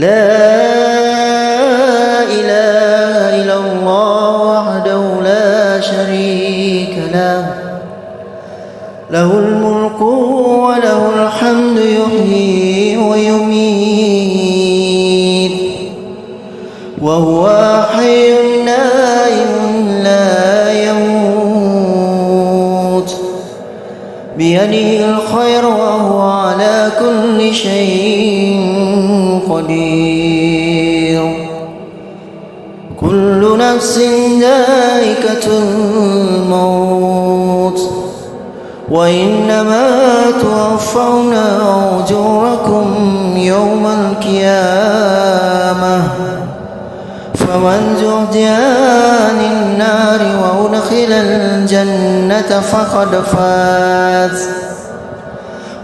لا إله إلا الله وحده لا شريك له له الملك وله الحمد يحيي ويميت وهو حي دائم لا يموت بيده الخير وهو على كل شيء قدير كل نفس ذائقة الموت وإنما توفون أجوركم يوم القيامة فمن زحزح عن النار وأدخل الجنة فقد فاز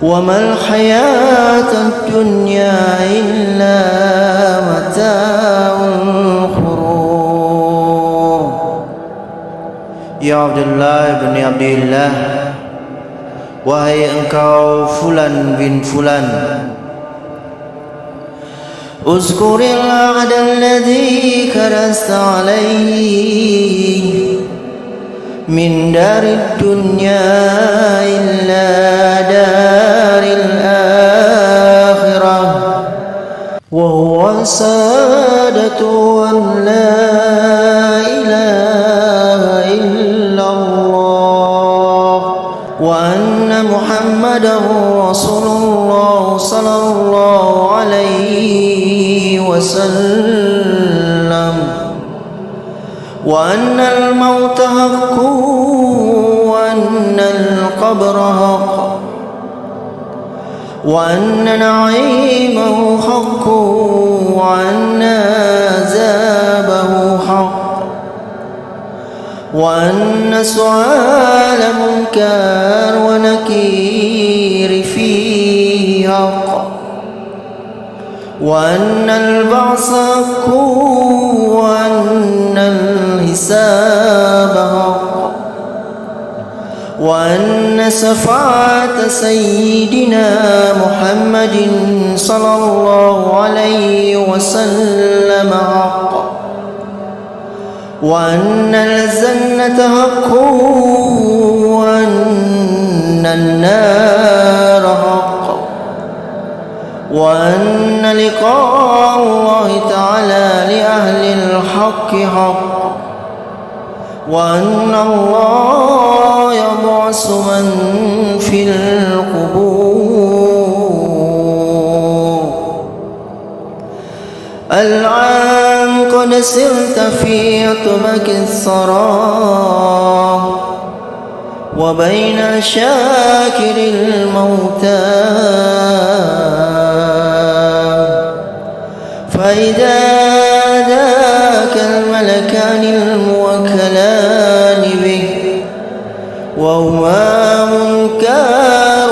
وما الحياة الدنيا إلا متاع الغرور. Ya Abdullah bin Abdillah, wahai engkau Fulan bin Fulan, uzkuril ahda alladhi karasta alaihi min darid dunya illa daril akhirah wa huwa sadatu an la ilaha illallah wa anna muhammadan rasulullah sallallahu alaihi wasallam wa anna al-maut haqq wa anna al-qabr haqq wa anna na'imahu haqq wa anna azabahu haqq wa anna su'ala munkar wa nakir fihi haqq وأن البعث حق وأن الحساب حق وأن شفاعة سيدنا محمد صلى الله عليه وسلم حق وأن الجنة حق وأن النار حق وأن لقاء الله تعالى لأهل الحق حق وأن الله يبعث من في القبور. الآن قد سرت في طبق الثرى وبين شاكر الموتى فإذا ذاك الملكان الموكلان به وهما منكر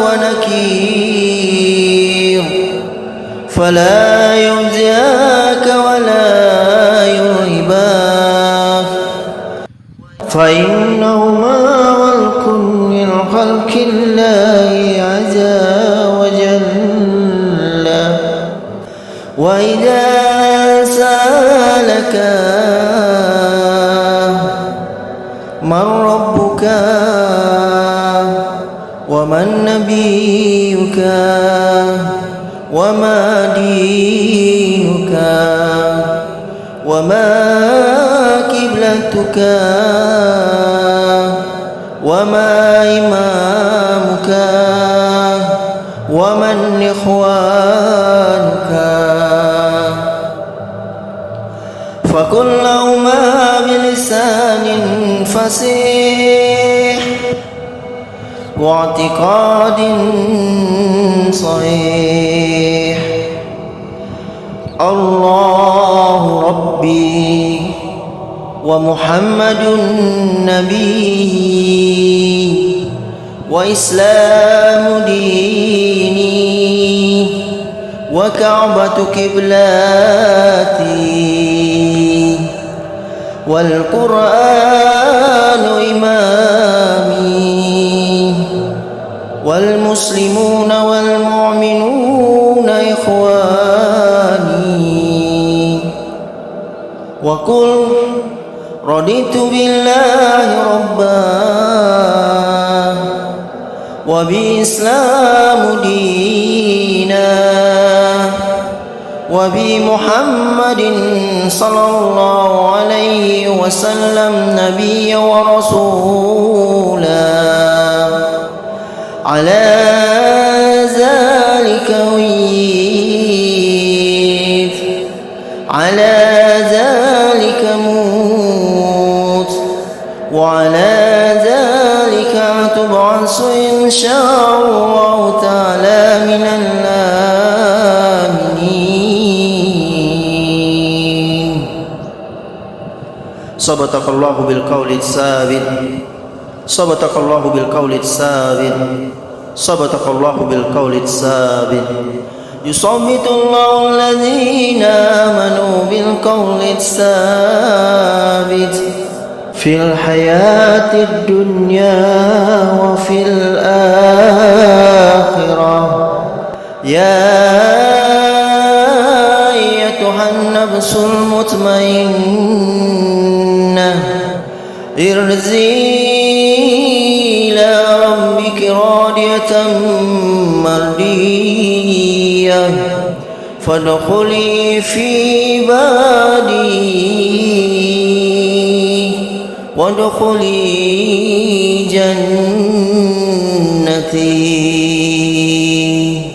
ونكير فلا يجزاك ولا يرهباك فإنهما ملك من خلق الله عز وجل وإذا سألك من ربك ومن نبيك وما دينك وما قبلتك وما إمامك ومن إخوانك فقل لهما بلسان فصيح واعتقاد صحيح الله ربي ومحمد نبي وإسلام ديني وكعبة قبلاتي والقرآن إمامي والمسلمون والمؤمنون إخواني وقل رضيت بالله ربا وبإسلام دينا وبمحمد صلى الله عليه وسلم نبيا ورسولا على ذلك ويت على ذلك موت وعلى ذلك تبعث إن شاء الله تعالى من الآمنين. صدق الله بالقول الثابت صدق الله بالقول الثابت صدق الله بالقول الثابت يصمت الله الذين آمنوا بالقول الثابت في الحياة الدنيا وفي الآخرة. يا أيتها النفس المطمئنة ارجعي إلى ربك راضية مرضية فادخلي في عبادي وادخلي جنتي.